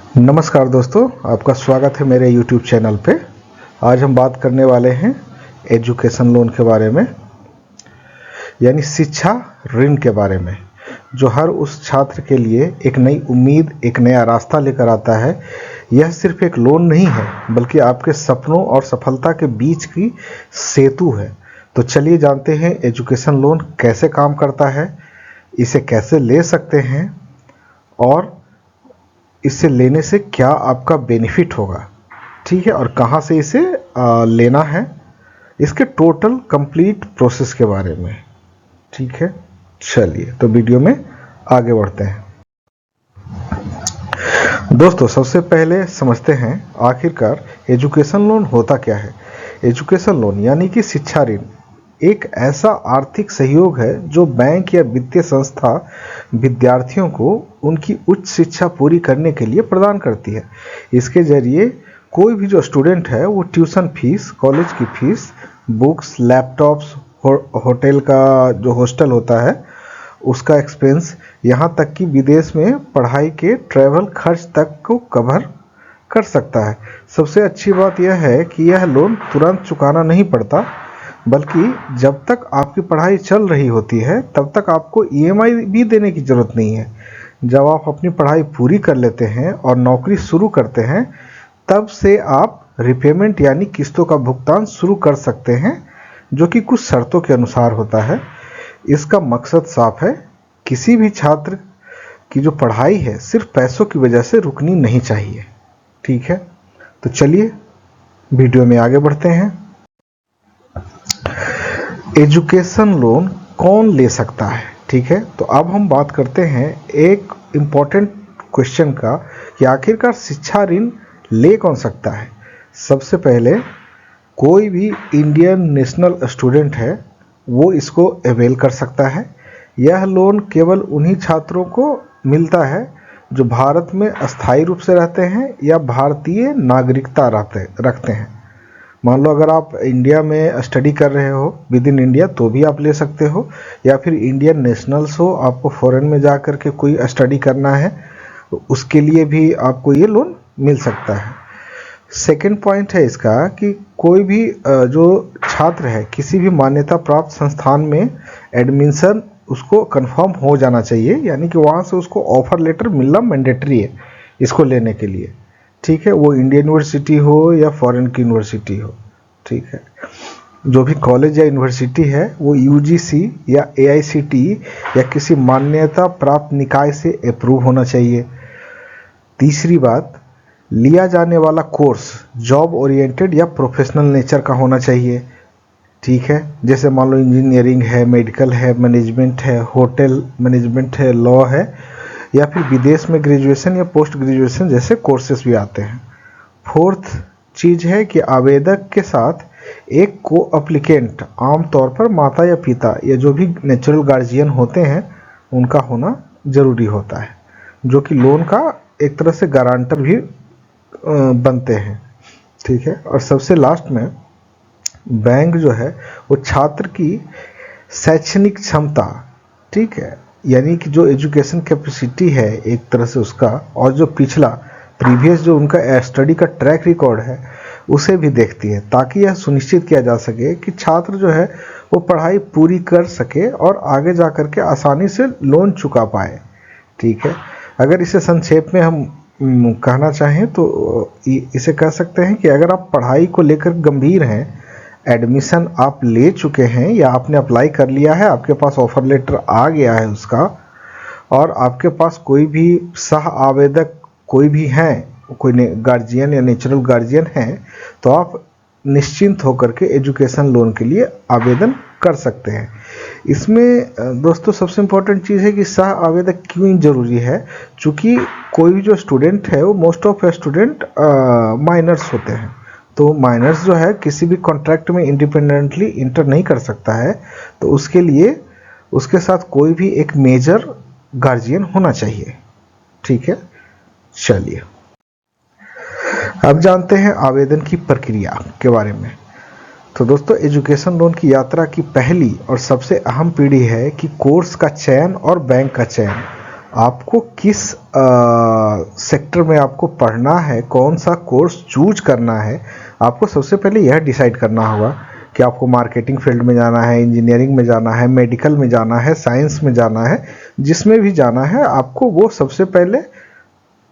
नमस्कार दोस्तों, आपका स्वागत है मेरे YouTube चैनल पे। आज हम बात करने वाले हैं एजुकेशन लोन के बारे में, यानी शिक्षा ऋण के बारे में, जो हर उस छात्र के लिए एक नई उम्मीद, एक नया रास्ता लेकर आता है। यह सिर्फ एक लोन नहीं है, बल्कि आपके सपनों और सफलता के बीच की सेतु है। तो चलिए जानते हैं एजुकेशन लोन कैसे काम करता है, इसे कैसे ले सकते हैं और इसे लेने से क्या आपका बेनिफिट होगा, ठीक है, और कहाँ से इसे लेना है, इसके टोटल कंप्लीट प्रोसेस के बारे में, ठीक है। चलिए तो वीडियो में आगे बढ़ते हैं। दोस्तों, सबसे पहले समझते हैं आखिरकार एजुकेशन लोन होता क्या है। एजुकेशन लोन यानी कि शिक्षा ऋण एक ऐसा आर्थिक सहयोग है जो बैंक या वित्तीय संस्था विद्यार्थियों को उनकी उच्च शिक्षा पूरी करने के लिए प्रदान करती है। इसके जरिए कोई भी जो स्टूडेंट है वो ट्यूशन फीस, कॉलेज की फीस, बुक्स, लैपटॉप्स, होटल का जो हॉस्टल होता है उसका एक्सपेंस, यहाँ तक कि विदेश में पढ़ाई के ट्रैवल खर्च तक को कवर कर सकता है। सबसे अच्छी बात यह है कि यह लोन तुरंत चुकाना नहीं पड़ता, बल्कि जब तक आपकी पढ़ाई चल रही होती है तब तक आपको ईएमआई भी देने की ज़रूरत नहीं है। जब आप अपनी पढ़ाई पूरी कर लेते हैं और नौकरी शुरू करते हैं, तब से आप रिपेमेंट यानी किस्तों का भुगतान शुरू कर सकते हैं, जो कि कुछ शर्तों के अनुसार होता है। इसका मकसद साफ है, किसी भी छात्र की जो पढ़ाई है सिर्फ पैसों की वजह से रुकनी नहीं चाहिए, ठीक है। तो चलिए वीडियो में आगे बढ़ते हैं। एजुकेशन लोन कौन ले सकता है, ठीक है। तो अब हम बात करते हैं एक इम्पॉर्टेंट क्वेश्चन का कि आखिरकार शिक्षा ऋण ले कौन सकता है। सबसे पहले कोई भी इंडियन नेशनल स्टूडेंट है वो इसको अवेल कर सकता है। यह लोन केवल उन्हीं छात्रों को मिलता है जो भारत में अस्थायी रूप से रहते हैं या भारतीय नागरिकता रखते हैं। मान लो अगर आप इंडिया में स्टडी कर रहे हो विद इन इंडिया तो भी आप ले सकते हो, या फिर इंडियन नेशनल्स हो, आपको फॉरेन में जा कर के कोई स्टडी करना है तो उसके लिए भी आपको ये लोन मिल सकता है। सेकंड पॉइंट है इसका कि कोई भी जो छात्र है किसी भी मान्यता प्राप्त संस्थान में एडमिशन उसको कंफर्म हो जाना चाहिए, यानी कि वहाँ से उसको ऑफर लेटर मिलना मैंडेटरी है इसको लेने के लिए, ठीक है। वो इंडियन यूनिवर्सिटी हो या फॉरेन की यूनिवर्सिटी हो, ठीक है। जो भी कॉलेज या यूनिवर्सिटी है वो यूजीसी या एआईसीटीई या किसी मान्यता प्राप्त निकाय से अप्रूव होना चाहिए। तीसरी बात, लिया जाने वाला कोर्स जॉब ओरिएंटेड या प्रोफेशनल नेचर का होना चाहिए, ठीक है। जैसे मान लो इंजीनियरिंग है, मेडिकल है, मैनेजमेंट है, होटल मैनेजमेंट है, लॉ है, या फिर विदेश में ग्रेजुएशन या पोस्ट ग्रेजुएशन जैसे कोर्सेस भी आते हैं। फोर्थ चीज़ है कि आवेदक के साथ एक को अप्लीकेंट, आमतौर पर माता या पिता या जो भी नेचुरल गार्जियन होते हैं उनका होना ज़रूरी होता है, जो कि लोन का एक तरह से गारंटर भी बनते हैं, ठीक है। और सबसे लास्ट में बैंक जो है वो छात्र की शैक्षणिक क्षमता, ठीक है, यानी कि जो एजुकेशन कैपेसिटी है एक तरह से उसका, और जो पिछला प्रीवियस जो उनका स्टडी का ट्रैक रिकॉर्ड है उसे भी देखती है, ताकि यह सुनिश्चित किया जा सके कि छात्र जो है वो पढ़ाई पूरी कर सके और आगे जा कर के आसानी से लोन चुका पाए, ठीक है। अगर इसे संक्षेप में हम कहना चाहें तो इसे कह सकते हैं कि अगर आप पढ़ाई को लेकर गंभीर हैं, एडमिशन आप ले चुके हैं या आपने अप्लाई कर लिया है, आपके पास ऑफर लेटर आ गया है उसका, और आपके पास कोई भी सह आवेदक कोई भी हैं, कोई गार्जियन या नेचुरल गार्जियन हैं, तो आप निश्चिंत होकर के एजुकेशन लोन के लिए आवेदन कर सकते हैं। इसमें दोस्तों सबसे इम्पोर्टेंट चीज़ है कि सह आवेदक क्यों ज़रूरी है, चूँकि कोई भी जो स्टूडेंट है वो मोस्ट ऑफ स्टूडेंट माइनर्स होते हैं, तो माइनर्स जो है किसी भी कॉन्ट्रैक्ट में इंडिपेंडेंटली इंटर नहीं कर सकता है, तो उसके लिए उसके साथ कोई भी एक मेजर गार्जियन होना चाहिए, ठीक है। चलिए अब जानते हैं आवेदन की प्रक्रिया के बारे में। तो दोस्तों, एजुकेशन लोन की यात्रा की पहली और सबसे अहम पीढ़ी है कि कोर्स का चयन और बैंक का चयन। आपको किस सेक्टर में आपको पढ़ना है, कौन सा कोर्स चूज करना है, आपको सबसे पहले यह डिसाइड करना होगा कि आपको मार्केटिंग फील्ड में जाना है, इंजीनियरिंग में जाना है, मेडिकल में जाना है, साइंस में जाना है, जिसमें भी जाना है आपको वो सबसे पहले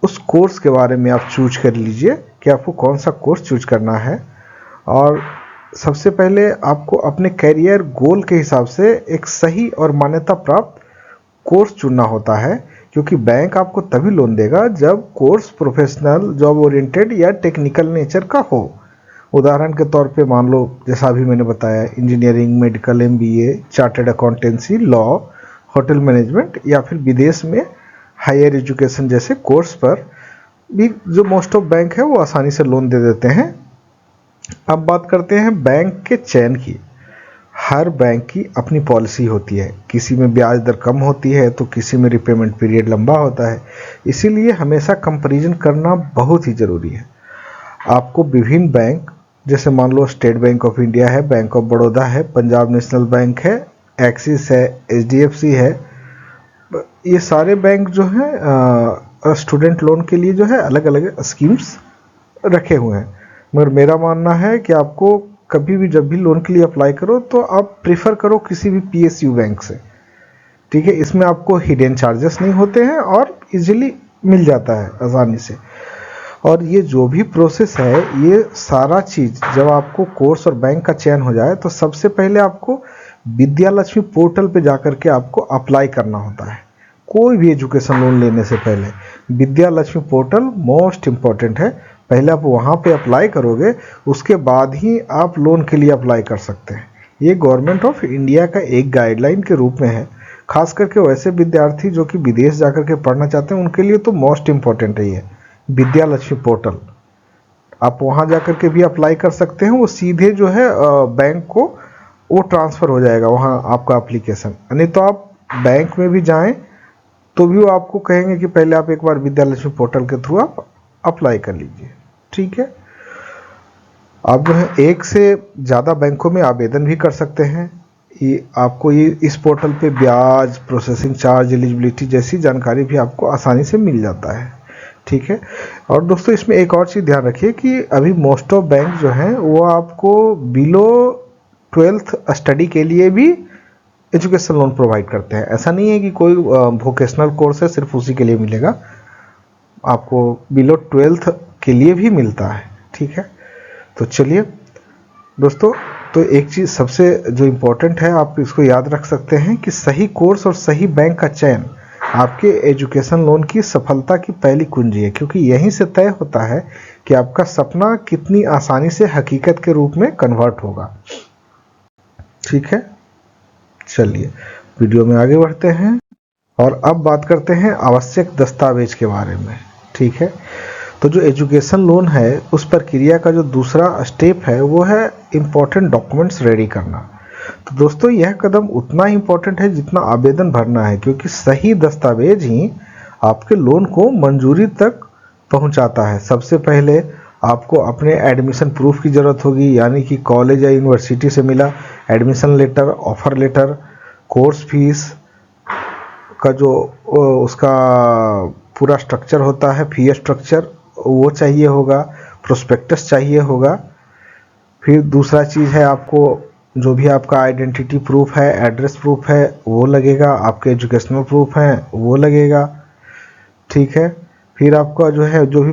उस कोर्स के बारे में आप चूज कर लीजिए कि आपको कौन सा कोर्स चूज करना है। और सबसे पहले आपको अपने करियर गोल के हिसाब से एक सही और मान्यता प्राप्त कोर्स चुनना होता है, क्योंकि बैंक आपको तभी लोन देगा जब कोर्स प्रोफेशनल, जॉब ओरिएंटेड या टेक्निकल नेचर का हो। उदाहरण के तौर पे मान लो, जैसा अभी मैंने बताया, engineering, medical, MBA, chartered accountancy, law, hotel management या फिर विदेश में हायर एजुकेशन जैसे कोर्स पर भी जो मोस्ट ऑफ बैंक है वो आसानी से लोन दे देते हैं। अब बात करते हैं बैंक के चयन की। हर बैंक की अपनी पॉलिसी होती है, किसी में ब्याज दर कम होती है तो किसी में रिपेमेंट पीरियड लंबा होता है, इसीलिए हमेशा कंपैरिजन करना बहुत ही ज़रूरी है। आपको विभिन्न बैंक, जैसे मान लो स्टेट बैंक ऑफ इंडिया है, बैंक ऑफ बड़ौदा है, पंजाब नेशनल बैंक है, एक्सिस है, एचडीएफसी है, ये सारे बैंक जो हैं स्टूडेंट लोन के लिए जो है अलग अलग स्कीम्स रखे हुए हैं। मगर मेरा मानना है कि आपको कभी भी जब भी लोन के लिए अप्लाई करो तो आप प्रेफर करो किसी भी पीएसयू बैंक से, ठीक है। इसमें आपको हिडन चार्जेस नहीं होते हैं और इजीली मिल जाता है आसानी से। और ये जो भी प्रोसेस है, ये सारा चीज़ जब आपको कोर्स और बैंक का चयन हो जाए तो सबसे पहले आपको विद्या लक्ष्मी पोर्टल पे जाकर के आपको अप्लाई करना होता है। कोई भी एजुकेशन लोन लेने से पहले Vidya Lakshmi portal most important है। पहले आप वहाँ पे अप्लाई करोगे, उसके बाद ही आप लोन के लिए अप्लाई कर सकते हैं। ये गवर्नमेंट ऑफ इंडिया का एक गाइडलाइन के रूप में है, खास करके वैसे विद्यार्थी जो कि विदेश जाकर के पढ़ना चाहते हैं उनके लिए तो मोस्ट इम्पॉर्टेंट है ये विद्या लक्ष्मी पोर्टल। आप वहाँ जाकर के भी अप्लाई कर सकते हैं, वो सीधे जो है बैंक को वो ट्रांसफ़र हो जाएगा वहाँ आपका एप्लीकेशन। नहीं तो आप बैंक में भी जाएं तो भी वो आपको कहेंगे कि पहले आप एक बार विद्या लक्ष्मी पोर्टल के थ्रू आप अप्लाई कर लीजिए, ठीक है। आप जो है एक से ज़्यादा बैंकों में आवेदन भी कर सकते हैं। ये आपको ये इस पोर्टल पे ब्याज, प्रोसेसिंग चार्ज, एलिजिबिलिटी जैसी जानकारी भी आपको आसानी से मिल जाता है, ठीक है। और दोस्तों इसमें एक और चीज़ ध्यान रखिए कि अभी मोस्ट ऑफ बैंक जो हैं वो आपको बिलो 12th स्टडी के लिए भी एजुकेशन लोन प्रोवाइड करते हैं। ऐसा नहीं है कि कोई वोकेशनल कोर्स है सिर्फ उसी के लिए मिलेगा, आपको बिलो 12th के लिए भी मिलता है, ठीक है। तो चलिए दोस्तों, तो एक चीज़ सबसे जो इम्पोर्टेंट है आप इसको याद रख सकते हैं कि सही कोर्स और सही बैंक का चयन आपके एजुकेशन लोन की सफलता की पहली कुंजी है, क्योंकि यहीं से तय होता है कि आपका सपना कितनी आसानी से हकीकत के रूप में कन्वर्ट होगा, ठीक है। चलिए वीडियो में आगे बढ़ते हैं और अब बात करते हैं आवश्यक दस्तावेज के बारे में, ठीक है। तो जो एजुकेशन लोन है उस प्रक्रिया का जो दूसरा स्टेप है वो है इम्पोर्टेंट डॉक्यूमेंट्स रेडी करना। तो दोस्तों यह कदम उतना ही इम्पोर्टेंट है जितना आवेदन भरना है, क्योंकि सही दस्तावेज ही आपके लोन को मंजूरी तक पहुंचाता है। सबसे पहले आपको अपने एडमिशन प्रूफ की ज़रूरत होगी, यानी कि कॉलेज या यूनिवर्सिटी से मिला admission letter, offer letter, course fees का जो उसका पूरा स्ट्रक्चर होता है, फी स्ट्रक्चर, वो चाहिए होगा, प्रोस्पेक्टस चाहिए होगा। फिर दूसरा चीज़ है आपको जो भी आपका आइडेंटिटी प्रूफ है, एड्रेस प्रूफ है वो लगेगा, आपके एजुकेशनल प्रूफ हैं वो लगेगा, ठीक है। फिर आपका जो है जो भी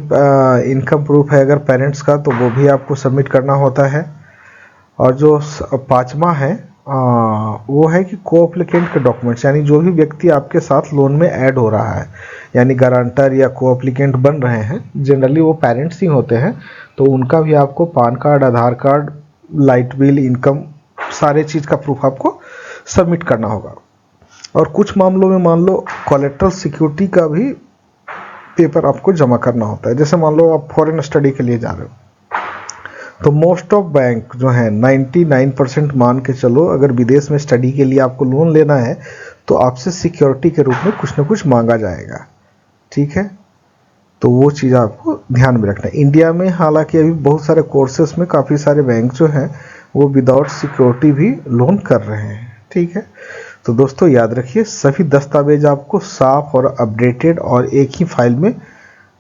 इनकम प्रूफ है अगर पेरेंट्स का तो वो भी आपको सबमिट करना होता है। और जो पांचवा है वो है कि को एप्लीकेंट के डॉक्यूमेंट्स, यानी जो भी व्यक्ति आपके साथ लोन में ऐड हो रहा है, यानी गारंटर या को एप्लीकेंट बन रहे हैं, जनरली वो पेरेंट्स ही होते हैं, तो उनका भी आपको पान कार्ड, आधार कार्ड, लाइट बिल, इनकम, सारे चीज़ का प्रूफ आपको सबमिट करना होगा। और कुछ मामलों में मान लो कोलेट्रल सिक्योरिटी का भी पेपर आपको जमा करना होता है। जैसे मान लो आप फॉरेन स्टडी के लिए जा रहे हो तो मोस्ट ऑफ बैंक जो है 99% मान के चलो, अगर विदेश में स्टडी के लिए आपको लोन लेना है तो आपसे सिक्योरिटी के रूप में कुछ ना कुछ मांगा जाएगा, ठीक है। तो वो चीज़ आपको ध्यान में रखना है। इंडिया में हालांकि अभी बहुत सारे कोर्सेस में काफ़ी सारे बैंक जो हैं वो विदाउट सिक्योरिटी भी लोन कर रहे हैं, ठीक है। तो दोस्तों याद रखिए, सभी दस्तावेज आपको साफ और अपडेटेड और एक ही फाइल में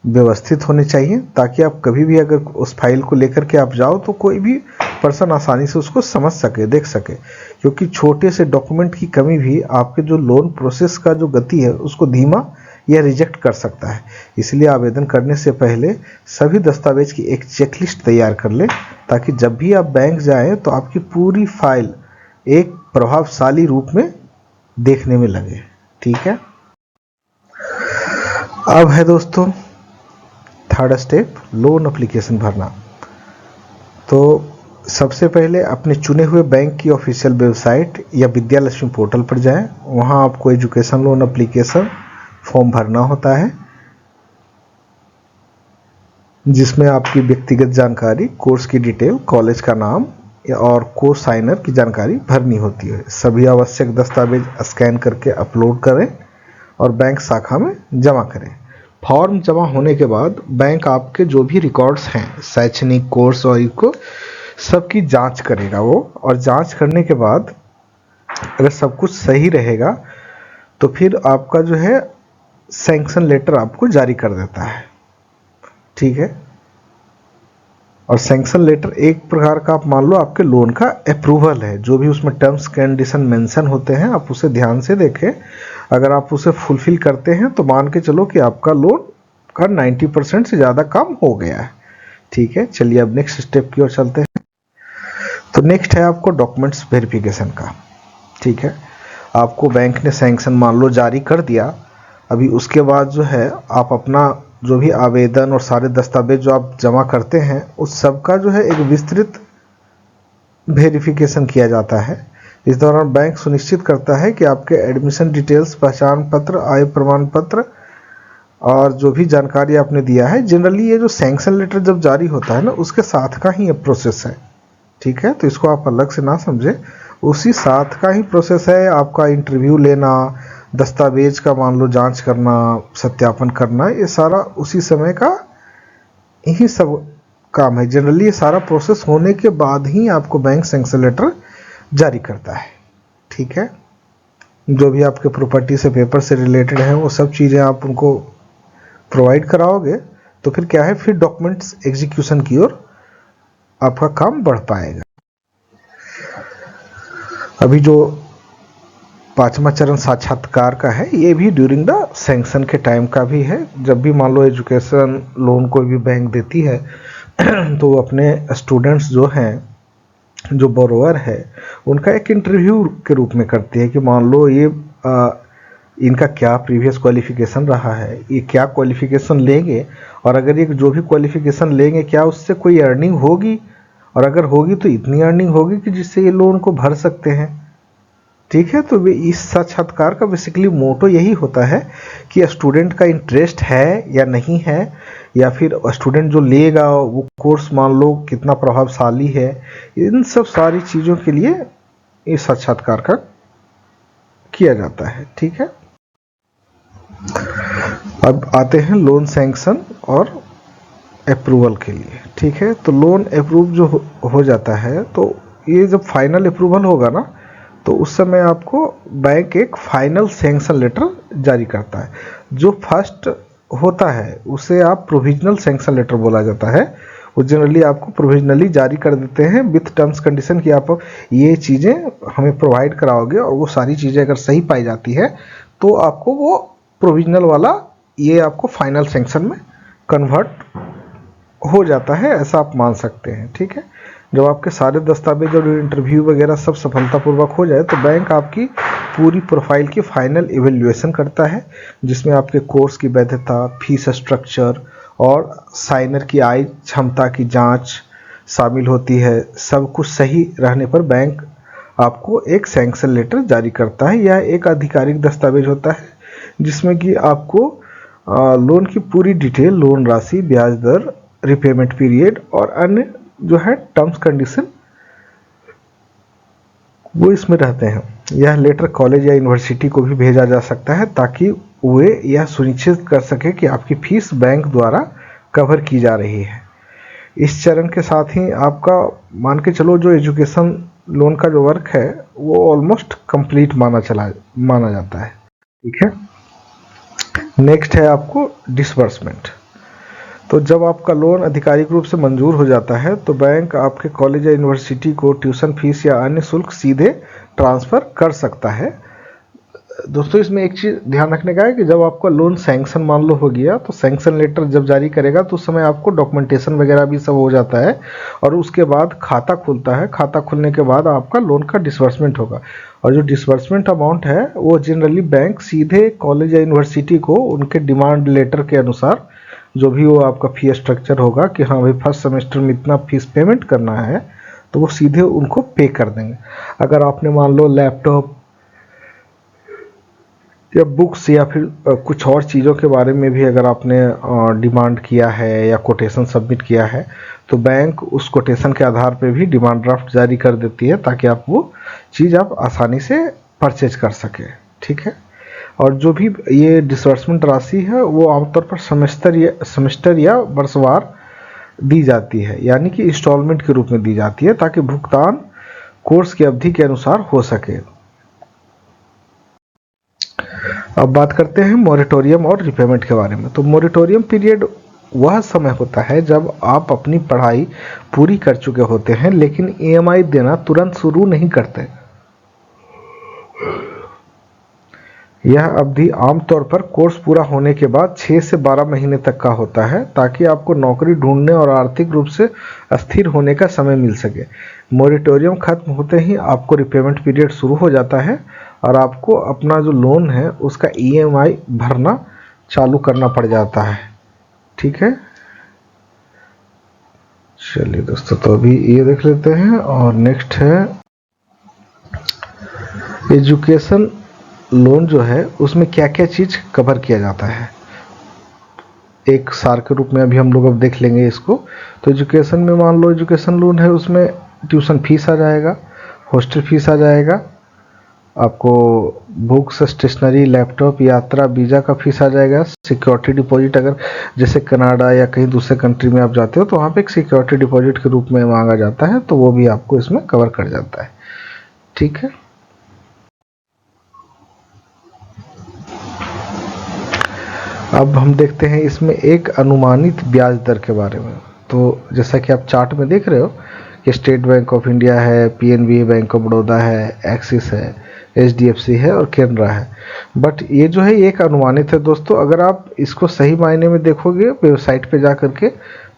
व्यवस्थित होने चाहिए, ताकि आप कभी भी अगर उस फाइल को लेकर के आप जाओ तो कोई भी पर्सन आसानी से उसको समझ सके, देख सके। क्योंकि छोटे से डॉक्यूमेंट की कमी भी आपके जो लोन प्रोसेस का जो गति है उसको धीमा या रिजेक्ट कर सकता है। इसलिए आवेदन करने से पहले सभी दस्तावेज की एक चेकलिस्ट तैयार कर लें, ताकि जब भी आप बैंक जाएं तो आपकी पूरी फाइल एक प्रभावशाली रूप में देखने में लगे। ठीक है, अब है दोस्तों थर्ड स्टेप, लोन एप्लीकेशन भरना। तो सबसे पहले अपने चुने हुए बैंक की ऑफिशियल वेबसाइट या विद्यालक्ष्मी पोर्टल पर जाएं। वहां आपको एजुकेशन लोन एप्लीकेशन फॉर्म भरना होता है, जिसमें आपकी व्यक्तिगत जानकारी, कोर्स की डिटेल, कॉलेज का नाम और को साइनर की जानकारी भरनी होती है। सभी आवश्यक दस्तावेज स्कैन करके अपलोड करें और बैंक शाखा में जमा करें। फॉर्म जमा होने के बाद बैंक आपके जो भी रिकॉर्ड्स हैं, शैक्षणिक, कोर्स और इनको सबकी जांच करेगा वो, और जांच करने के बाद अगर सब कुछ सही रहेगा तो फिर आपका जो है सैंक्शन लेटर आपको जारी कर देता है। ठीक है, और सैंक्शन लेटर एक प्रकार का आप मान लो आपके लोन का अप्रूवल है। जो भी उसमें टर्म्स कंडीशन मेंशन होते हैं आप उसे ध्यान से देखें। अगर आप उसे फुलफिल करते हैं तो मान के चलो कि आपका लोन का 90% से ज़्यादा काम हो गया है। ठीक है, चलिए अब नेक्स्ट स्टेप की ओर चलते हैं। तो नेक्स्ट है आपको डॉक्यूमेंट्स वेरिफिकेशन का। ठीक है, आपको बैंक ने सैंक्शन मान लो जारी कर दिया, अभी उसके बाद जो है आप अपना जो भी आवेदन और सारे दस्तावेज जो आप जमा करते हैं उस सब का जो है एक विस्तृत वेरिफिकेशन किया जाता है। इस दौरान बैंक सुनिश्चित करता है कि आपके एडमिशन डिटेल्स, पहचान पत्र, आय प्रमाण पत्र और जो भी जानकारी आपने दिया है, जनरली ये जो सैंक्शन लेटर जब जारी होता है ना उसके साथ का ही ये प्रोसेस है। ठीक है, तो इसको आप अलग से ना समझे, उसी साथ का ही प्रोसेस है। आपका इंटरव्यू लेना, दस्तावेज का मान लो जांच करना, सत्यापन करना, ये सारा उसी समय का ही सब काम है। जनरली ये सारा प्रोसेस होने के बाद ही आपको बैंक सैंक्शन लेटर जारी करता है। ठीक है, जो भी आपके प्रॉपर्टी से, पेपर से रिलेटेड है वो सब चीज़ें आप उनको प्रोवाइड कराओगे तो फिर क्या है, फिर डॉक्यूमेंट्स एग्जीक्यूशन की ओर आपका काम बढ़ पाएगा। अभी जो पांचवा चरण साक्षात्कार का है, ये भी ड्यूरिंग द सैंक्शन के टाइम का भी है। जब भी मान लो एजुकेशन लोन कोई भी बैंक देती है तो वो अपने स्टूडेंट्स जो हैं, जो बोरोवर है, उनका एक इंटरव्यू के रूप में करती है कि मान लो ये इनका क्या प्रीवियस क्वालिफिकेशन रहा है, ये क्या क्वालिफिकेशन लेंगे, और अगर ये जो भी क्वालिफिकेशन लेंगे क्या उससे कोई अर्निंग होगी, और अगर होगी तो इतनी अर्निंग होगी कि जिससे ये लोन को भर सकते हैं। ठीक है, तो वे इस साक्षात्कार का बेसिकली मोटो यही होता है कि स्टूडेंट का इंटरेस्ट है या नहीं है, या फिर स्टूडेंट जो लेगा वो कोर्स मान लो कितना प्रभावशाली है। इन सब सारी चीज़ों के लिए इस साक्षात्कार का किया जाता है। ठीक है, अब आते हैं लोन सैंक्शन और अप्रूवल के लिए। ठीक है, तो लोन अप्रूव जो हो जाता है, तो ये जब फाइनल अप्रूवल होगा ना तो उस समय आपको बैंक एक फाइनल सैंक्शन लेटर जारी करता है। जो फर्स्ट होता है उसे आप प्रोविजनल सैंक्शन लेटर बोला जाता है। वो जनरली आपको प्रोविजनली जारी कर देते हैं विथ टर्म्स कंडीशन कि आप ये चीज़ें हमें प्रोवाइड कराओगे, और वो सारी चीज़ें अगर सही पाई जाती है तो आपको वो प्रोविजनल वाला ये आपको फाइनल सैंक्शन में कन्वर्ट हो जाता है, ऐसा आप मान सकते हैं। ठीक है, जब आपके सारे दस्तावेज और इंटरव्यू वगैरह सब सफलतापूर्वक हो जाए तो बैंक आपकी पूरी प्रोफाइल की फाइनल इवेल्युएशन करता है, जिसमें आपके कोर्स की वैधता, फीस स्ट्रक्चर और साइनर की आय क्षमता की जांच शामिल होती है। सब कुछ सही रहने पर बैंक आपको एक सैंक्शन लेटर जारी करता है। यह एक आधिकारिक दस्तावेज होता है जिसमें कि आपको लोन की पूरी डिटेल, लोन राशि, ब्याज दर, रिपेमेंट पीरियड और अन्य जो है टर्म्स कंडीशन वो इसमें रहते हैं। यह लेटर कॉलेज या यूनिवर्सिटी को भी भेजा जा सकता है ताकि वे यह सुनिश्चित कर सके कि आपकी फीस बैंक द्वारा कवर की जा रही है। इस चरण के साथ ही आपका मान के चलो जो एजुकेशन लोन का जो वर्क है वो ऑलमोस्ट कंप्लीट माना जाता है। ठीक है, नेक्स्ट है आपको डिसबर्समेंट। तो जब आपका लोन आधिकारिक रूप से मंजूर हो जाता है तो बैंक आपके कॉलेज या यूनिवर्सिटी को ट्यूशन फीस या अन्य शुल्क सीधे ट्रांसफ़र कर सकता है। दोस्तों इसमें एक चीज़ ध्यान रखने का है कि जब आपका लोन सैंक्शन मान लो हो गया तो सैंक्शन लेटर जब जारी करेगा तो उस समय आपको डॉक्यूमेंटेशन वगैरह भी सब हो जाता है और उसके बाद खाता खुलता है। खाता खुलने के बाद आपका लोन का डिसबर्समेंट होगा और जो डिसबर्समेंट अमाउंट है वो जनरली बैंक सीधे कॉलेज या यूनिवर्सिटी को उनके डिमांड लेटर के अनुसार जो भी वो आपका फी स्ट्रक्चर होगा कि हाँ भाई फर्स्ट सेमेस्टर में इतना फीस पेमेंट करना है तो वो सीधे उनको पे कर देंगे। अगर आपने मान लो लैपटॉप या बुक्स या फिर कुछ और चीज़ों के बारे में भी अगर आपने डिमांड किया है या कोटेशन सबमिट किया है तो बैंक उस कोटेशन के आधार पे भी डिमांड ड्राफ्ट जारी कर देती है ताकि आप वो चीज़ आप आसानी से परचेज कर सकें। ठीक है, और जो भी ये डिसबर्समेंट राशि है वो आमतौर पर सेमेस्टर या वर्षवार दी जाती है, यानी कि इंस्टॉलमेंट के रूप में दी जाती है ताकि भुगतान कोर्स की अवधि के अनुसार हो सके। अब बात करते हैं मॉरेटोरियम और रिपेमेंट के बारे में। तो मॉरेटोरियम पीरियड वह समय होता है जब आप अपनी पढ़ाई पूरी कर चुके होते हैं लेकिन ईएमआई देना तुरंत शुरू नहीं करते। यह अवधि आमतौर पर कोर्स पूरा होने के बाद 6 से 12 महीने तक का होता है ताकि आपको नौकरी ढूंढने और आर्थिक रूप से स्थिर होने का समय मिल सके। मॉरेटोरियम खत्म होते ही आपको रिपेमेंट पीरियड शुरू हो जाता है और आपको अपना जो लोन है उसका ईएमआई भरना चालू करना पड़ जाता है। ठीक है, चलिए दोस्तों तो अभी ये देख लेते हैं। और नेक्स्ट है एजुकेशन लोन जो है उसमें क्या क्या चीज़ कवर किया जाता है, एक सार के रूप में अभी हम लोग अब देख लेंगे इसको। तो एजुकेशन में मान लो एजुकेशन लोन है उसमें ट्यूशन फीस आ जाएगा, हॉस्टल फीस आ जाएगा, आपको बुक्स स्टेशनरी लैपटॉप यात्रा वीज़ा का फीस आ जाएगा, सिक्योरिटी डिपॉजिट अगर जैसे कनाडा या कहीं दूसरे कंट्री में आप जाते हो तो वहाँ पे एक सिक्योरिटी डिपॉजिट के रूप में मांगा जाता है तो वो भी आपको इसमें कवर कर जाता है। ठीक है, अब हम देखते हैं इसमें एक अनुमानित ब्याज दर के बारे में। तो जैसा कि आप चार्ट में देख रहे हो कि स्टेट बैंक ऑफ इंडिया है, पीएनबी बैंक ऑफ बड़ौदा है, एक्सिस है, एचडीएफसी है और केनरा है। बट ये जो है एक अनुमानित है दोस्तों। अगर आप इसको सही मायने में देखोगे वेबसाइट पे जा करके,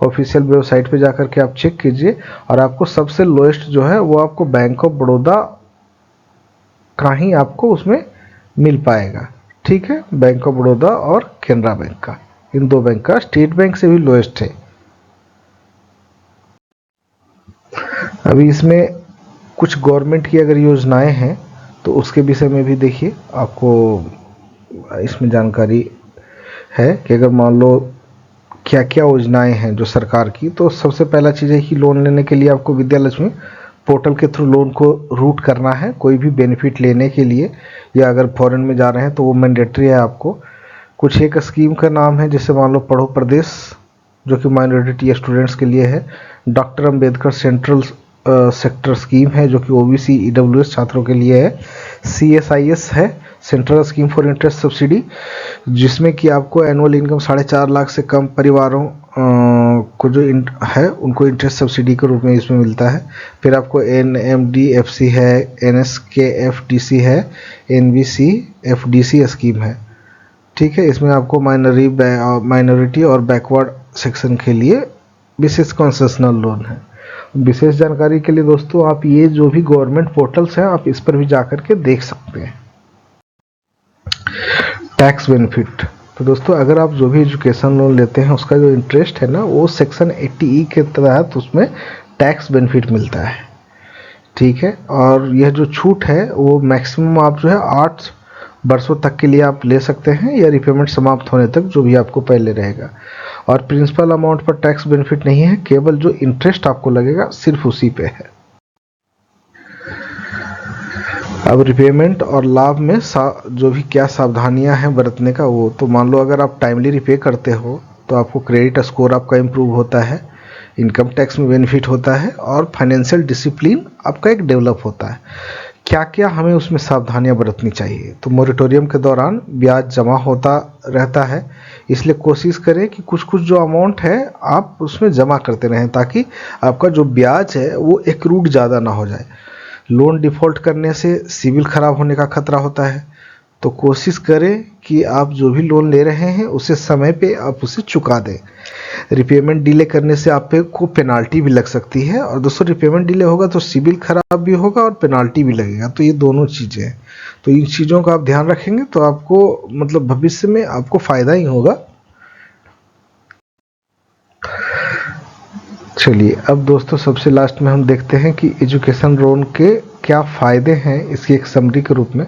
ऑफिशियल वेबसाइट पे जा करके आप चेक कीजिए और आपको सबसे लोएस्ट जो है वो आपको बैंक ऑफ बड़ौदा का ही आपको उसमें मिल पाएगा। ठीक है, बैंक ऑफ बड़ौदा और केनरा बैंक का, इन दो बैंक का, स्टेट बैंक से भी लोएस्ट है। अभी इसमें कुछ गवर्नमेंट की अगर योजनाएं हैं तो उसके विषय में भी देखिए, आपको इसमें जानकारी है कि अगर मान लो क्या क्या योजनाएं हैं जो सरकार की। तो सबसे पहला चीज़ है कि लोन लेने के लिए आपको विद्या लक्ष्मी पोर्टल के थ्रू लोन को रूट करना है कोई भी बेनिफिट लेने के लिए, या अगर फॉरेन में जा रहे हैं तो वो मैंडेटरी है आपको। कुछ एक स्कीम का नाम है जैसे मान लो पढ़ो प्रदेश जो कि माइनॉरिटी स्टूडेंट्स के लिए है, doctor Ambedkar central sector scheme है जो कि ओबीसी ईडब्ल्यूएस छात्रों के लिए है, सीएसआईएस है central scheme for interest subsidy जिसमें कि आपको एनुअल इनकम 4.5 लाख से कम परिवारों को जो है उनको इंटरेस्ट सब्सिडी के रूप में इसमें मिलता है। फिर आपको एनएमडीएफसी है, एनएसकेएफडीसी है, एनबीसीएफडीसी स्कीम है। ठीक है, इसमें आपको माइनॉरिटी और बैकवर्ड सेक्शन के लिए विशेष कंसेशनल लोन है। विशेष जानकारी के लिए दोस्तों आप ये जो भी गवर्नमेंट पोर्टल्स हैं आप इस पर भी जाकर के देख सकते हैं। टैक्स बेनिफिट, तो दोस्तों अगर आप जो भी एजुकेशन लोन लेते हैं उसका जो इंटरेस्ट है ना वो सेक्शन 80E के तहत उसमें टैक्स बेनिफिट मिलता है। ठीक है, और यह जो छूट है वो मैक्सिमम आप जो है 8 वर्षों तक के लिए आप ले सकते हैं या रिपेमेंट समाप्त होने तक जो भी आपको पहले रहेगा। और प्रिंसिपल अमाउंट पर टैक्स बेनिफिट नहीं है, केवल जो इंटरेस्ट आपको लगेगा सिर्फ उसी पे है। अब रिपेमेंट और लाभ में जो भी क्या सावधानियां हैं बरतने का वो, तो मान लो अगर आप टाइमली रिपे करते हो तो आपको क्रेडिट स्कोर आपका इम्प्रूव होता है, इनकम टैक्स में बेनिफिट होता है और फाइनेंशियल डिसिप्लिन आपका एक डेवलप होता है। क्या क्या हमें उसमें सावधानियां बरतनी चाहिए। तो मोरेटोरियम के दौरान ब्याज जमा होता रहता है, इसलिए कोशिश करें कि कुछ कुछ जो अमाउंट है आप उसमें जमा करते रहें, ताकि आपका जो ब्याज है वो एक्रूड ज़्यादा ना हो जाए। लोन डिफ़ॉल्ट करने से सिविल खराब होने का खतरा होता है, तो कोशिश करें कि आप जो भी लोन ले रहे हैं उसे समय पे आप उसे चुका दें। रिपेमेंट डिले करने से आप पे को पेनाल्टी भी लग सकती है, और दोस्तों रिपेमेंट डिले होगा तो सिविल खराब भी होगा और पेनाल्टी भी लगेगा, तो ये दोनों चीज़ें हैं। तो इन चीज़ों का आप ध्यान रखेंगे तो आपको मतलब भविष्य में आपको फ़ायदा ही होगा। चलिए अब दोस्तों सबसे लास्ट में हम देखते हैं कि एजुकेशन लोन के क्या फ़ायदे हैं, इसकी एक समरी के रूप में।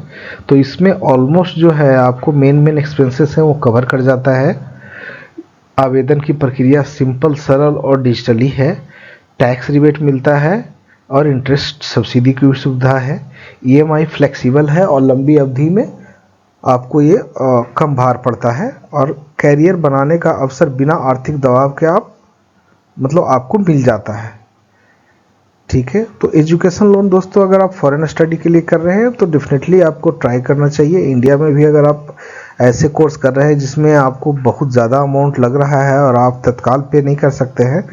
तो इसमें ऑलमोस्ट जो है आपको मेन एक्सपेंसेस हैं वो कवर कर जाता है। आवेदन की प्रक्रिया सिंपल, सरल और डिजिटली है। टैक्स रिबेट मिलता है और इंटरेस्ट सब्सिडी की भी सुविधा है। ईएमआई फ्लेक्सिबल है और लंबी अवधि में आपको ये कम भार पड़ता है, और कैरियर बनाने का अवसर बिना आर्थिक दबाव के मतलब आपको मिल जाता है। ठीक है, तो एजुकेशन लोन दोस्तों अगर आप फॉरेन स्टडी के लिए कर रहे हैं तो डेफिनेटली आपको ट्राई करना चाहिए। इंडिया में भी अगर आप ऐसे कोर्स कर रहे हैं जिसमें आपको बहुत ज़्यादा अमाउंट लग रहा है और आप तत्काल पे नहीं कर सकते हैं,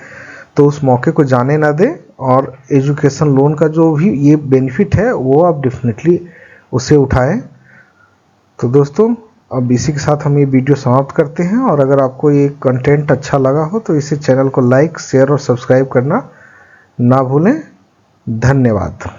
तो उस मौके को जाने ना दें, और एजुकेशन लोन का जो भी ये बेनिफिट है वो आप डेफिनेटली उसे उठाएं। तो दोस्तों अब इसी के साथ हम ये वीडियो समाप्त करते हैं, और अगर आपको ये कंटेंट अच्छा लगा हो तो इसे चैनल को लाइक, शेयर और सब्सक्राइब करना ना भूलें। धन्यवाद।